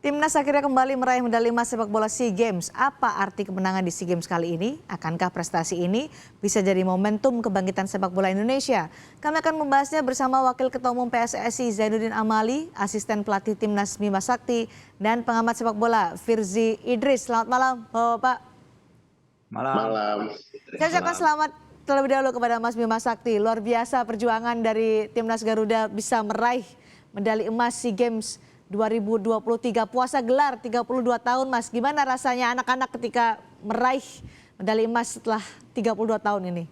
Timnas akhirnya kembali meraih medali emas sepak bola SEA Games. Apa arti kemenangan di SEA Games kali ini? Akankah prestasi ini bisa jadi momentum kebangkitan sepak bola Indonesia? Kami akan membahasnya bersama Wakil Ketua Umum PSSI Zainuddin Amali, Asisten Pelatih Timnas Bima Sakti, dan pengamat sepak bola Firzi Idris. Selamat malam, Bapak. Malam. Saya ucapkan selamat terlebih dahulu kepada Mas Bima Sakti. Luar biasa perjuangan dari Timnas Garuda bisa meraih medali emas SEA Games 2023, puasa gelar 32 tahun, Mas. Gimana rasanya anak-anak ketika meraih medali emas setelah 32 tahun ini?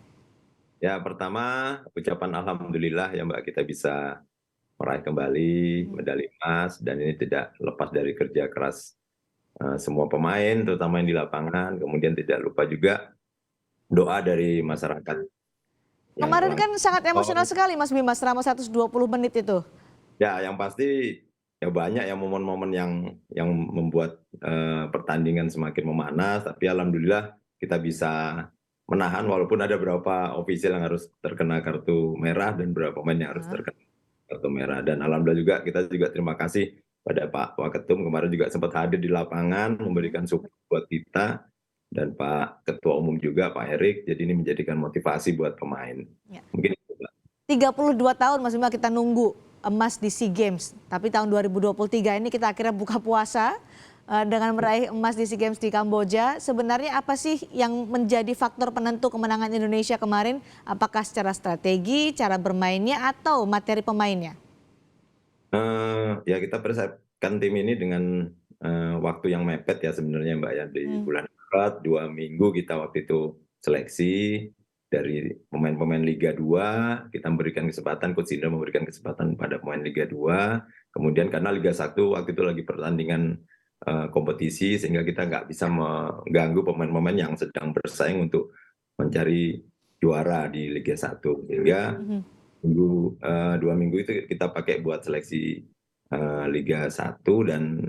Ya, pertama ucapan alhamdulillah ya Mbak, kita bisa meraih kembali medali emas, dan ini tidak lepas dari kerja keras semua pemain, terutama yang di lapangan. Kemudian tidak lupa juga doa dari masyarakat. Kemarin kan sangat emosional sekali Mas Bima selama 120 menit itu. Ya, yang pasti ya banyak ya momen-momen yang membuat pertandingan semakin memanas, tapi alhamdulillah kita bisa menahan walaupun ada beberapa ofisial yang harus terkena kartu merah dan beberapa pemain yang harus terkena kartu merah. Dan alhamdulillah juga kita juga terima kasih pada Pak Waketum, kemarin juga sempat hadir di lapangan memberikan support buat kita, dan Pak Ketua Umum juga Pak Erik, jadi ini menjadikan motivasi buat pemain. Ya. Mungkin itu, Pak. 32 tahun Mas Bima kita nunggu emas di SEA Games, tapi tahun 2023 ini kita akhirnya buka puasa dengan meraih emas di SEA Games di Kamboja. Sebenarnya apa sih yang menjadi faktor penentu kemenangan Indonesia kemarin? Apakah secara strategi, cara bermainnya, atau materi pemainnya? Ya, kita persiapkan tim ini dengan waktu yang mepet ya sebenarnya Mbak ya. Di bulan Maret 2 minggu kita waktu itu seleksi dari pemain-pemain Liga 2, kita memberikan kesempatan, Coach Indra memberikan kesempatan pada pemain Liga 2. Kemudian karena Liga 1 waktu itu lagi pertandingan kompetisi, sehingga kita nggak bisa mengganggu pemain-pemain yang sedang bersaing untuk mencari juara di Liga 1. Sehingga 2 minggu itu kita pakai buat seleksi Liga 1 dan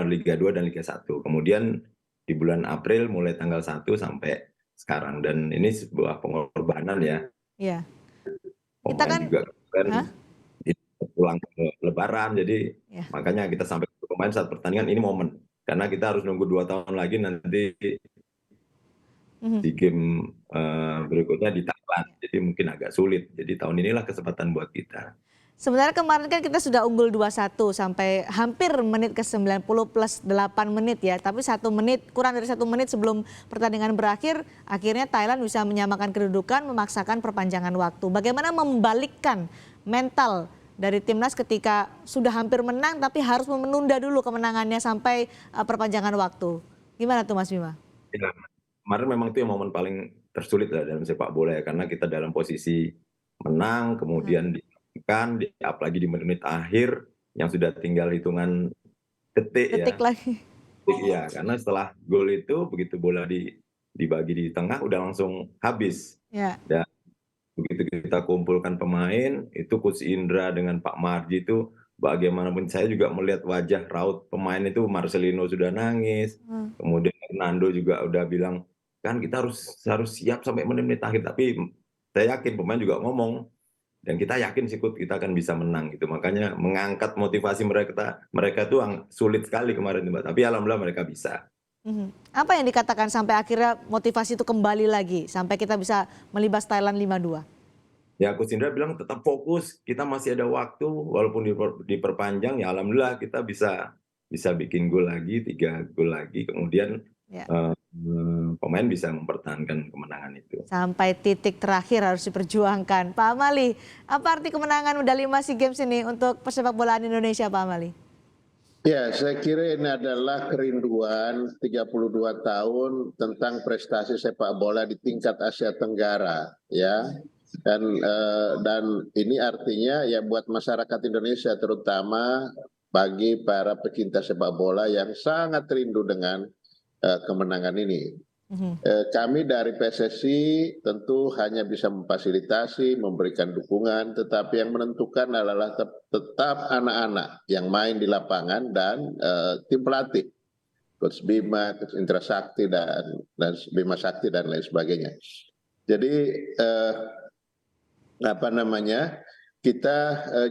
Liga 2 dan Liga 1. Kemudian di bulan April mulai tanggal 1 sampai sekarang, dan ini sebuah pengorbanan ya. Iya. Kita kan juga kan pulang ke Lebaran, jadi makanya kita sampai ke pemain saat pertandingan ini momen, karena kita harus nunggu 2 tahun lagi nanti di game berikutnya di Thailand, jadi mungkin agak sulit. Jadi tahun inilah kesempatan buat kita. Sebenarnya kemarin kan kita sudah unggul 2-1 sampai hampir menit ke 90 plus 8 menit ya. Tapi 1 menit, kurang dari 1 menit sebelum pertandingan berakhir, akhirnya Thailand bisa menyamakan kedudukan, memaksakan perpanjangan waktu. Bagaimana membalikkan mental dari timnas ketika sudah hampir menang tapi harus menunda dulu kemenangannya sampai perpanjangan waktu. Gimana tuh Mas Bima? Ya, kemarin memang itu yang momen paling tersulit lah dalam sepak bola ya, karena kita dalam posisi menang, kemudian apalagi di menit akhir yang sudah tinggal hitungan detik ya. Detik lagi. Iya, karena setelah gol itu begitu bola dibagi di tengah udah langsung habis. Ya. Dan begitu kita kumpulkan pemain, itu Coach Indra dengan Pak Marji itu bagaimanapun saya juga melihat wajah raut pemain itu. Marcelino sudah nangis, kemudian Fernando juga udah bilang kan kita harus siap sampai menit-menit akhir, tapi saya yakin pemain juga ngomong, dan kita yakin sih kita akan bisa menang gitu. Makanya mengangkat motivasi mereka tuh sulit sekali kemarin Mbak, tapi alhamdulillah mereka bisa. Apa yang dikatakan sampai akhirnya motivasi itu kembali lagi sampai kita bisa melibas Thailand 5-2? Ya, Coach Indra bilang tetap fokus, kita masih ada waktu walaupun diperpanjang, ya alhamdulillah kita bisa bikin gol lagi, 3 gol lagi, kemudian pemain bisa mempertahankan kemenangan itu. Sampai titik terakhir harus diperjuangkan. Pak Amali, apa arti kemenangan medali emas SEA Games ini untuk persepak bolaan Indonesia, Pak Amali? Ya, saya kira ini adalah kerinduan 32 tahun tentang prestasi sepak bola di tingkat Asia Tenggara, ya. Dan ini artinya ya buat masyarakat Indonesia, terutama bagi para pecinta sepak bola yang sangat rindu dengan kemenangan ini. Kami dari PSSI tentu hanya bisa memfasilitasi, memberikan dukungan, tetapi yang menentukan adalah tetap anak-anak yang main di lapangan dan tim pelatih, Coach Bima, Coach Indra Sakti dan Bima Sakti dan lain sebagainya. Jadi kita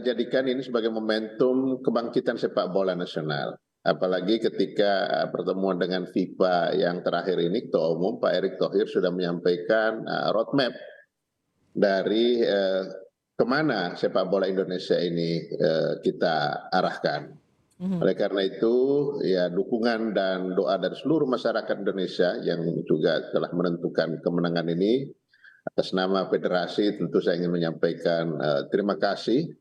jadikan ini sebagai momentum kebangkitan sepak bola nasional. Apalagi ketika pertemuan dengan FIFA yang terakhir ini, Ketua Umum Pak Erick Thohir sudah menyampaikan roadmap dari kemana sepak bola Indonesia ini kita arahkan. Oleh karena itu, ya dukungan dan doa dari seluruh masyarakat Indonesia yang juga telah menentukan kemenangan ini, atas nama federasi tentu saya ingin menyampaikan terima kasih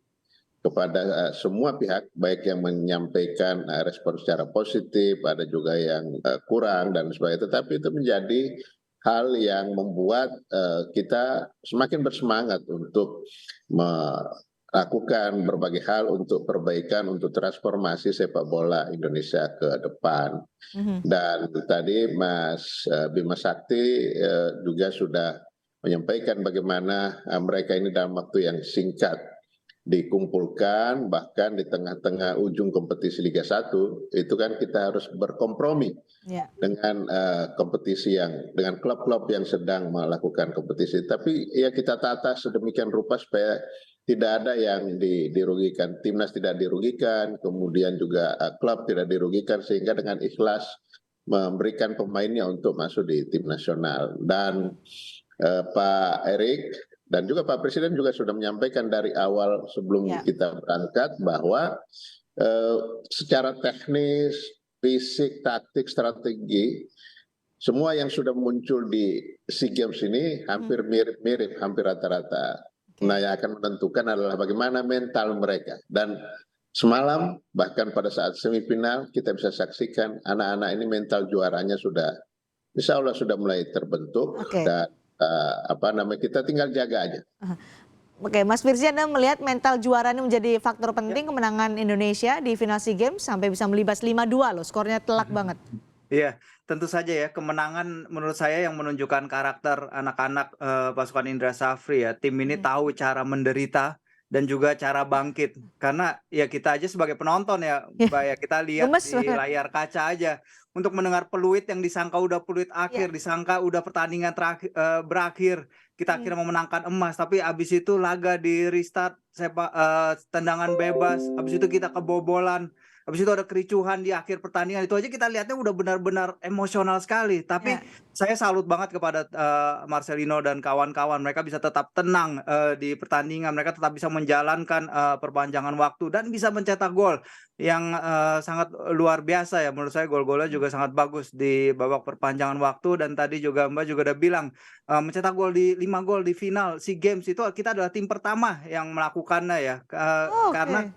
kepada semua pihak, baik yang menyampaikan respon secara positif, ada juga yang kurang dan sebagainya. Tetapi itu menjadi hal yang membuat kita semakin bersemangat untuk melakukan berbagai hal untuk perbaikan, untuk transformasi sepak bola Indonesia ke depan. Dan tadi Mas Bima Sakti juga sudah menyampaikan bagaimana mereka ini dalam waktu yang singkat dikumpulkan, bahkan di tengah-tengah ujung kompetisi Liga 1 itu kan kita harus berkompromi dengan kompetisi dengan klub-klub yang sedang melakukan kompetisi. Tapi ya kita tata sedemikian rupa supaya tidak ada yang dirugikan, timnas tidak dirugikan, kemudian juga klub tidak dirugikan, sehingga dengan ikhlas memberikan pemainnya untuk masuk di tim nasional. Dan Pak Erick dan juga Pak Presiden juga sudah menyampaikan dari awal sebelum kita berangkat bahwa secara teknis, fisik, taktik, strategi, semua yang sudah muncul di SEA Games ini hampir mirip-mirip, hampir rata-rata. Nah, yang akan menentukan adalah bagaimana mental mereka. Dan semalam, bahkan pada saat semifinal, kita bisa saksikan anak-anak ini mental juaranya sudah, insya Allah sudah mulai terbentuk. Dan kita tinggal jaga aja. Oke, Mas Firzi, Anda melihat mental juara ini menjadi faktor penting kemenangan Indonesia di final SEA Games sampai bisa melibas 5-2 loh, skornya telak banget. Iya, tentu saja ya, kemenangan menurut saya yang menunjukkan karakter anak-anak pasukan Indra Safri ya. Tim ini tahu cara menderita dan juga cara bangkit. Karena ya kita aja sebagai penonton ya, Mbak ya, kita lihat di layar kaca aja. Untuk mendengar peluit yang disangka udah peluit akhir, disangka udah pertandingan berakhir, kita akhirnya memenangkan emas, tapi abis itu laga di restart, tendangan bebas, abis itu kita kebobolan, abis itu ada kericuhan di akhir pertandingan. Itu aja kita lihatnya udah benar-benar emosional sekali. Tapi saya salut banget kepada Marcelino dan kawan-kawan, mereka bisa tetap tenang di pertandingan, mereka tetap bisa menjalankan perpanjangan waktu dan bisa mencetak gol yang sangat luar biasa ya. Menurut saya gol-golnya juga sangat bagus di babak perpanjangan waktu. Dan tadi juga Mbak juga udah bilang mencetak gol di 5 gol di final SEA Games itu kita adalah tim pertama yang melakukannya ya. Karena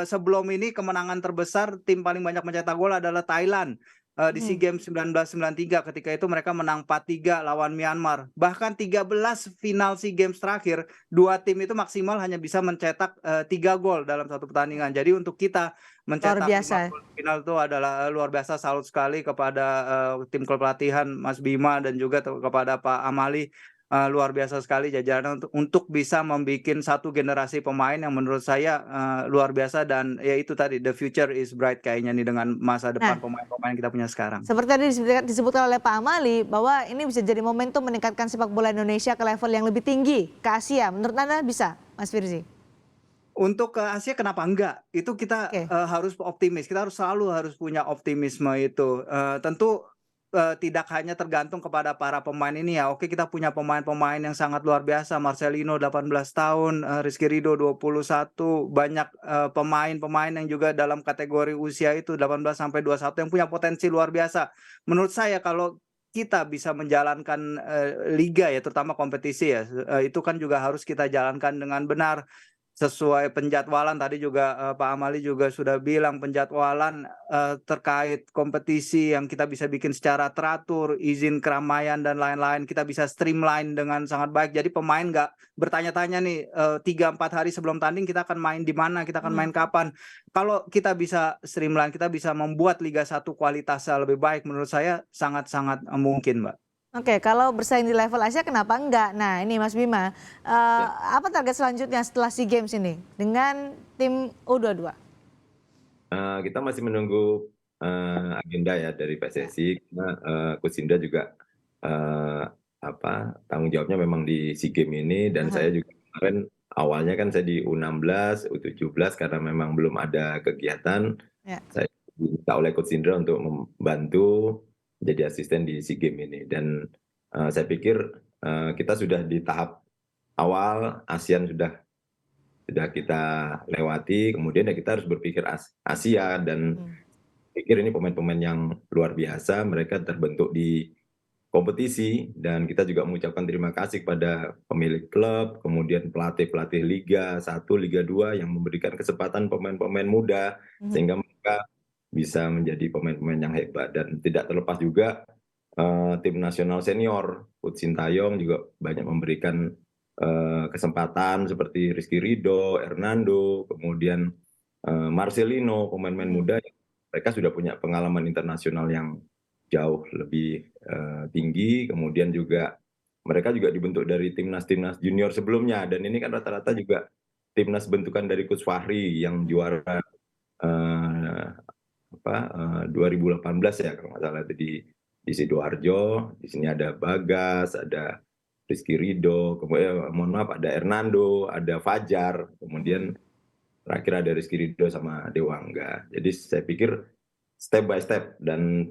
sebelum ini kemenangan terbesar, tim paling banyak mencetak gol adalah Thailand di SEA Games 1993, ketika itu mereka menang 4-3 lawan Myanmar. Bahkan 13 final SEA Games terakhir, 2 tim itu maksimal hanya bisa mencetak 3 gol dalam satu pertandingan. Jadi untuk kita mencetak 5 gol final itu adalah luar biasa. Salut sekali kepada tim klub pelatihan Mas Bima dan juga kepada Pak Amali. Luar biasa sekali jajaran untuk bisa membuat satu generasi pemain yang menurut saya luar biasa. Dan ya itu tadi, the future is bright kayaknya nih dengan masa depan pemain-pemain kita punya sekarang. Seperti tadi disebutkan oleh Pak Amali bahwa ini bisa jadi momentum meningkatkan sepak bola Indonesia ke level yang lebih tinggi, ke Asia. Menurut Anda bisa, Mas Firzi? Untuk ke Asia kenapa enggak? Itu kita harus optimis, kita selalu harus punya optimisme itu. Tentu tidak hanya tergantung kepada para pemain ini ya. Oke, kita punya pemain-pemain yang sangat luar biasa. Marcelino 18 tahun, Rizky Ridho 21, banyak pemain-pemain yang juga dalam kategori usia itu 18 sampai 21 yang punya potensi luar biasa. Menurut saya kalau kita bisa menjalankan liga ya, terutama kompetisi ya, itu kan juga harus kita jalankan dengan benar. Sesuai penjadwalan, tadi juga Pak Amali juga sudah bilang penjadwalan terkait kompetisi yang kita bisa bikin secara teratur, izin keramaian dan lain-lain, kita bisa streamline dengan sangat baik. Jadi pemain nggak bertanya-tanya nih 3-4 hari sebelum tanding kita akan main di mana, kita akan main kapan. Kalau kita bisa streamline, kita bisa membuat Liga 1 kualitasnya lebih baik, menurut saya sangat-sangat mungkin, Mbak. Oke, kalau bersaing di level Asia kenapa enggak? Nah ini Mas Bima, apa target selanjutnya setelah SEA Games ini dengan tim U22? Kita masih menunggu agenda ya dari PSSI, karena Coach Indra juga tanggung jawabnya memang di SEA Games ini, dan saya juga kemarin awalnya kan saya di U16, U17 karena memang belum ada kegiatan, saya diminta oleh Coach Indra untuk membantu jadi asisten di SEA Games ini. Dan saya pikir kita sudah di tahap awal, ASEAN sudah kita lewati, kemudian ya kita harus berpikir Asia, dan pikir ini pemain-pemain yang luar biasa, mereka terbentuk di kompetisi, dan kita juga mengucapkan terima kasih kepada pemilik klub, kemudian pelatih-pelatih Liga 1, Liga 2 yang memberikan kesempatan pemain-pemain muda sehingga mereka bisa menjadi pemain-pemain yang hebat. Dan tidak terlepas juga tim nasional senior, Coach Sintayong juga banyak memberikan kesempatan seperti Rizky Ridho, Hernando, kemudian Marcelino, pemain-pemain muda, mereka sudah punya pengalaman internasional yang jauh lebih tinggi, kemudian juga mereka juga dibentuk dari timnas junior sebelumnya, dan ini kan rata-rata juga timnas bentukan dari Coach Fahri yang juara 2018 ya kalau nggak salah, di Sidoarjo. Di sini ada Bagas, ada Rizky Ridho, kemudian mohon maaf ada Hernando, ada Fajar, kemudian terakhir ada Rizky Ridho sama Dewangga. Jadi saya pikir step by step, dan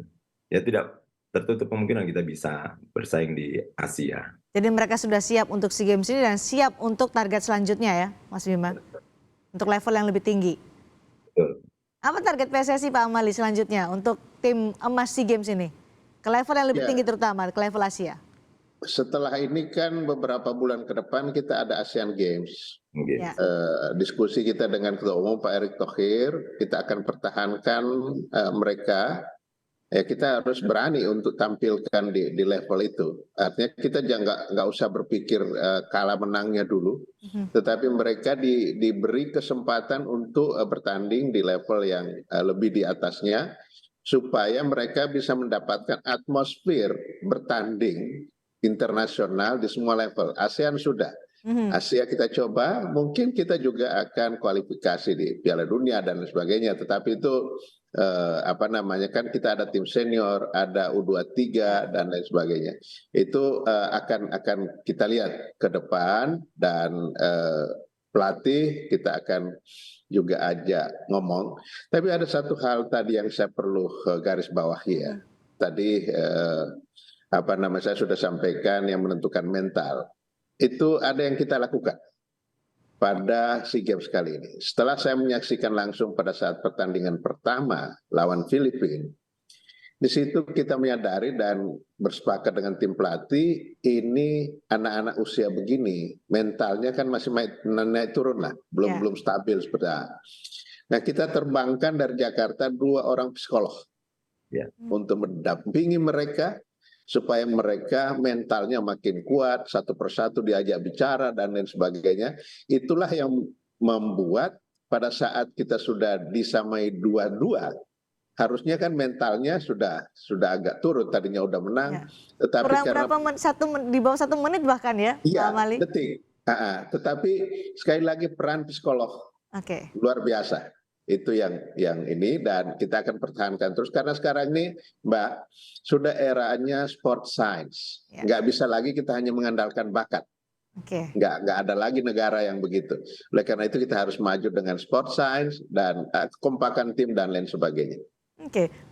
ya tidak tertutup kemungkinan kita bisa bersaing di Asia. Jadi mereka sudah siap untuk SEA Games ini dan siap untuk target selanjutnya ya Mas Bima? Untuk level yang lebih tinggi. Betul. Apa target PSSI Pak Amali selanjutnya untuk tim emas SEA Games ini? Ke level yang lebih tinggi terutama, ke level Asia. Setelah ini kan beberapa bulan ke depan kita ada ASEAN Games. Okay. Ya. Diskusi kita dengan Ketua Umum Pak Erick Thohir, kita akan pertahankan mereka. Ya, kita harus berani untuk tampilkan di level itu. Artinya kita jangan nggak usah berpikir kalah menangnya dulu, tetapi mereka diberi kesempatan untuk bertanding di level yang lebih di atasnya, supaya mereka bisa mendapatkan atmosfer bertanding internasional di semua level. ASEAN sudah, Asia kita coba, mungkin kita juga akan kualifikasi di Piala Dunia dan sebagainya. Tetapi itu kan kita ada tim senior, ada U23 dan lain sebagainya. Itu akan kita lihat ke depan, dan pelatih kita akan juga ajak ngomong. Tapi ada satu hal tadi yang saya perlu garis bawahi ya. Tadi saya sudah sampaikan yang menentukan mental. Itu ada yang kita lakukan pada SEA Games kali ini. Setelah saya menyaksikan langsung pada saat pertandingan pertama lawan Filipina, di situ kita menyadari dan bersepakat dengan tim pelatih, ini anak-anak usia begini, mentalnya kan masih naik turun lah, belum stabil seperti itu. Nah, kita terbangkan dari Jakarta 2 orang psikolog untuk mendampingi mereka, supaya mereka mentalnya makin kuat, satu persatu diajak bicara dan lain sebagainya. Itulah yang membuat pada saat kita sudah disamai 2-2, harusnya kan mentalnya sudah agak turun, tadinya udah menang. Tetapi kurang karena di bawah 1 menit bahkan ya, iya, Pak Amali? detik. Tetapi sekali lagi peran psikolog luar biasa. Itu yang ini, dan kita akan pertahankan terus, karena sekarang ini Mbak sudah eranya sport science. Nggak bisa lagi kita hanya mengandalkan bakat. Nggak ada lagi negara yang begitu. Oleh karena itu kita harus maju dengan sport science dan kekompakan tim dan lain sebagainya.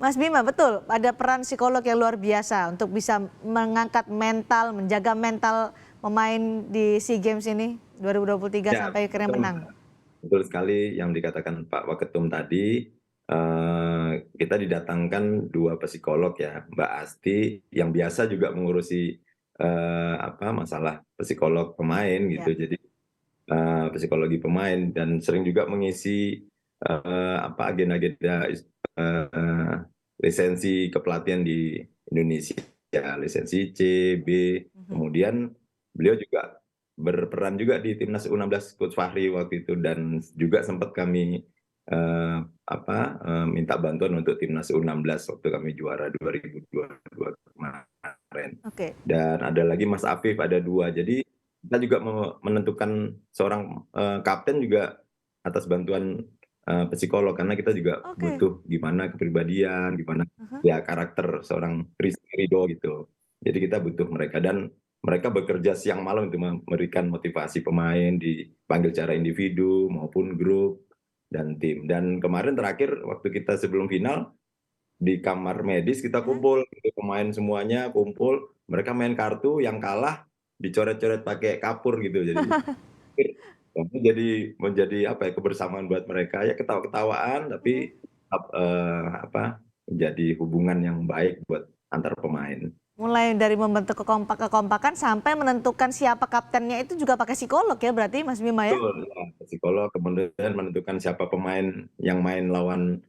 Mas Bima, betul ada peran psikolog yang luar biasa untuk bisa mengangkat mental, menjaga mental pemain di SEA Games ini 2023 sampai akhirnya menang. Betul sekali yang dikatakan Pak Waketum tadi. Kita didatangkan 2 psikolog ya, Mbak Asti yang biasa juga mengurusi masalah psikolog pemain gitu. Jadi psikologi pemain, dan sering juga mengisi agenda-agenda lisensi kepelatihan di Indonesia, lisensi C, B. Kemudian beliau juga berperan juga di timnas U16 Coach Fahri waktu itu, dan juga sempat kami minta bantuan untuk timnas U16 waktu kami juara 2022 kemarin. Dan ada lagi Mas Afif, ada 2. Jadi kita juga menentukan seorang kapten juga atas bantuan psikolog, karena kita juga butuh gimana kepribadian, gimana ya karakter seorang Rizky Ridho gitu. Jadi kita butuh mereka, dan mereka bekerja siang malam untuk memberikan motivasi pemain, dipanggil secara individu maupun grup. dan tim. Dan kemarin terakhir waktu kita sebelum final di kamar medis kita kumpul, gitu, pemain semuanya kumpul, mereka main kartu, yang kalah dicoret-coret pakai kapur gitu. Jadi menjadi apa ya, kebersamaan buat mereka ya, ketawa-ketawaan tapi menjadi hubungan yang baik buat antar pemain. Mulai dari membentuk kekompakan sampai menentukan siapa kaptennya itu juga pakai psikolog ya berarti Mas Bima ya? Betul, ya, psikolog kemudian menentukan siapa pemain yang main lawan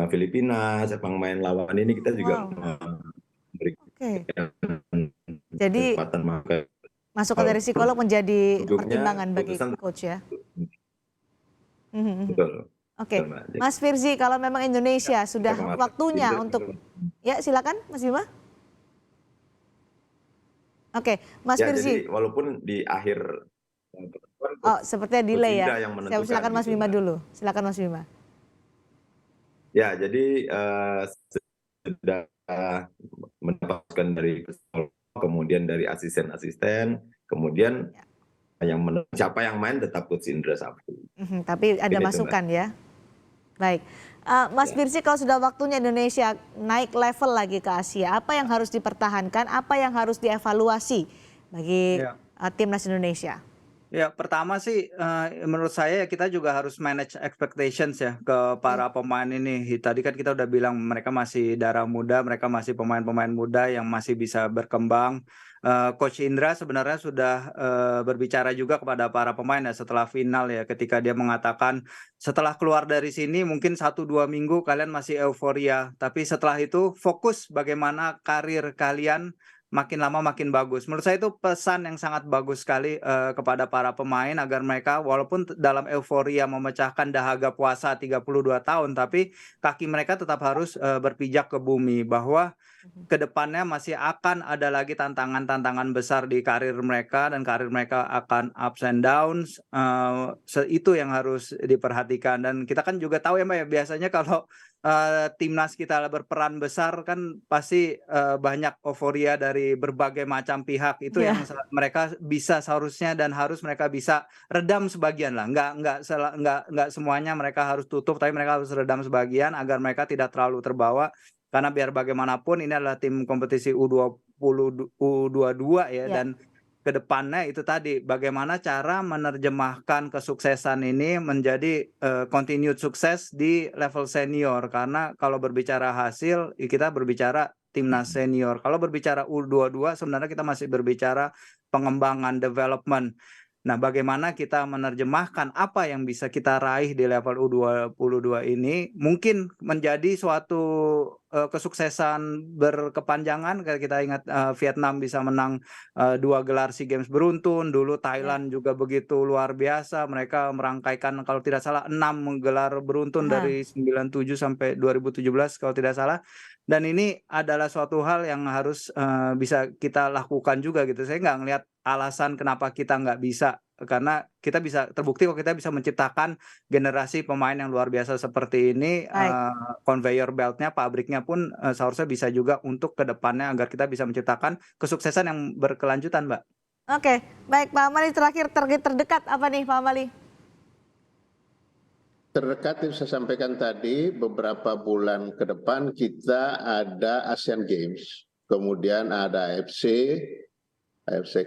Filipina, siapa yang main lawan ini, kita juga memberikan Oke. Jadi kesempatan maka masukan dari psikolog menjadi untuknya pertimbangan bagi putusan coach ya. betul. Oke, Betul, Mbak. Mas Firzi, kalau memang Indonesia sudah kemarin waktunya Inggris untuk, betul. ya silakan Mas Bima. Oke, Mas Ya, Firzi. jadi walaupun di akhir pertemuan Oh, sepertinya delay Indra ya. yang menentukan Silakan Mas gitu, Bima Mbak. dulu. Silakan Mas Bima. Ya, jadi sudah mendapatkan dari psikolog, kemudian dari asisten-asisten, kemudian siapa yang main tetap Coach Indra Safri. Tapi ada Mungkin itu, masukan ya. Baik. Mas Firzi, kalau sudah waktunya Indonesia naik level lagi ke Asia, apa yang harus dipertahankan, apa yang harus dievaluasi bagi Ya. timnas Indonesia? Ya, pertama sih menurut saya ya kita juga harus manage expectations ya ke para pemain ini. Tadi kan kita udah bilang mereka masih darah muda, mereka masih pemain-pemain muda yang masih bisa berkembang. Coach Indra sebenarnya sudah berbicara juga kepada para pemain ya setelah final ya, ketika dia mengatakan setelah keluar dari sini mungkin 1-2 minggu kalian masih euforia, tapi setelah itu fokus bagaimana karir kalian makin lama makin bagus. Menurut saya itu pesan yang sangat bagus sekali kepada para pemain agar mereka walaupun dalam euforia memecahkan dahaga puasa 32 tahun, tapi kaki mereka tetap harus berpijak ke bumi, bahwa kedepannya masih akan ada lagi tantangan-tantangan besar di karir mereka, dan karir mereka akan ups and downs. Itu yang harus diperhatikan, dan kita kan juga tahu ya Mbak ya, biasanya kalau timnas kita berperan besar kan pasti banyak euforia dari berbagai macam pihak. Itu yang mereka bisa seharusnya dan harus mereka bisa redam sebagian lah. Nggak semuanya mereka harus tutup, tapi mereka harus redam sebagian agar mereka tidak terlalu terbawa. Karena biar bagaimanapun ini adalah tim kompetisi U20, U22 ya, dan kedepannya itu tadi bagaimana cara menerjemahkan kesuksesan ini menjadi continued sukses di level senior. Karena kalau berbicara hasil kita berbicara timnas senior. Kalau berbicara U22 sebenarnya kita masih berbicara pengembangan, development. Nah, bagaimana kita menerjemahkan apa yang bisa kita raih di level U22 ini mungkin menjadi suatu kesuksesan berkepanjangan. Kita ingat Vietnam bisa menang 2 gelar SEA Games beruntun, dulu Thailand juga begitu luar biasa, mereka merangkaikan kalau tidak salah 6 gelar beruntun dari 97 sampai 2017 kalau tidak salah. Dan ini adalah suatu hal yang harus bisa kita lakukan juga gitu. Saya nggak ngelihat alasan kenapa kita nggak bisa, karena kita bisa terbukti kok kita bisa menciptakan generasi pemain yang luar biasa seperti ini. Conveyor beltnya, pabriknya pun seharusnya bisa juga untuk kedepannya agar kita bisa menciptakan kesuksesan yang berkelanjutan, Mbak. Oke, baik Pak Amali, terakhir target terdekat apa nih Pak Amali? Terdekat yang saya sampaikan tadi, beberapa bulan ke depan kita ada Asian Games, kemudian ada AFC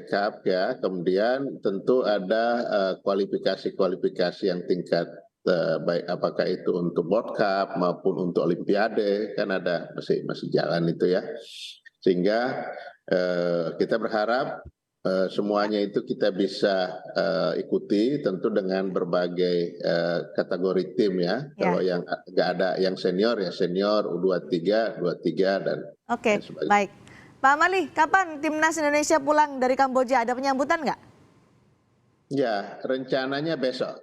Cup ya, kemudian tentu ada kualifikasi yang tingkat baik apakah itu untuk World Cup maupun untuk Olimpiade, kan ada masih jalan itu ya. Sehingga kita berharap semuanya itu kita bisa ikuti, tentu dengan berbagai kategori tim ya. Kalau yang nggak ada yang senior ya senior, U23, 23 dan sebagainya. Baik. Pak Amali, kapan timnas Indonesia pulang dari Kamboja? Ada penyambutan nggak? Ya, rencananya besok.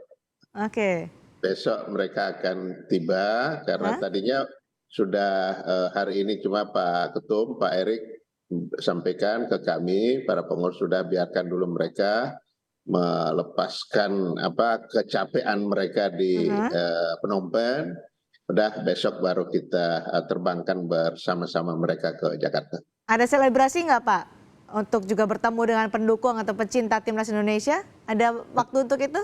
Besok mereka akan tiba, karena tadinya sudah hari ini cuma Pak Ketum, Pak Erik sampaikan ke kami, para pengurus sudah biarkan dulu mereka melepaskan kecapean mereka di Phnom Penh. Udah besok baru kita terbangkan bersama-sama mereka ke Jakarta. Ada selebrasi nggak Pak untuk juga bertemu dengan pendukung atau pecinta timnas Indonesia? Ada waktu untuk itu?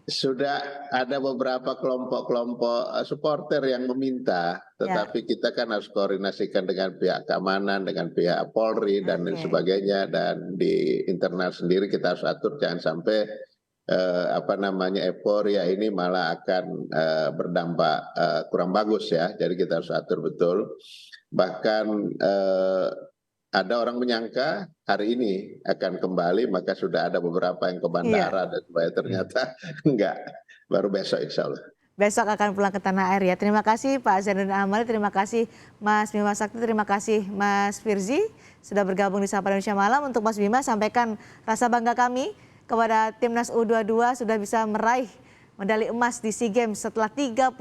Sudah ada beberapa kelompok-kelompok supporter yang meminta, tetapi kita kan harus koordinasikan dengan pihak keamanan, dengan pihak Polri dan lain Oke. sebagainya, dan di internal sendiri kita harus atur jangan sampai euforia ini malah akan berdampak kurang bagus ya. Jadi kita harus atur betul. Bahkan ada orang menyangka hari ini akan kembali, maka sudah ada beberapa yang ke bandara dan ternyata enggak, baru besok insya Allah. Besok akan pulang ke tanah air ya. Terima kasih Pak Zainuddin Amali, terima kasih Mas Bima Sakti, terima kasih Mas Firzi sudah bergabung di Sapa Indonesia Malam. Untuk Mas Bima, sampaikan rasa bangga kami kepada Timnas U22 sudah bisa meraih medali emas di SEA Games setelah 32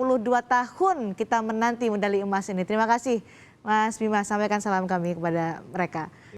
tahun kita menanti medali emas ini. Terima kasih Mas Bima, sampaikan salam kami kepada mereka.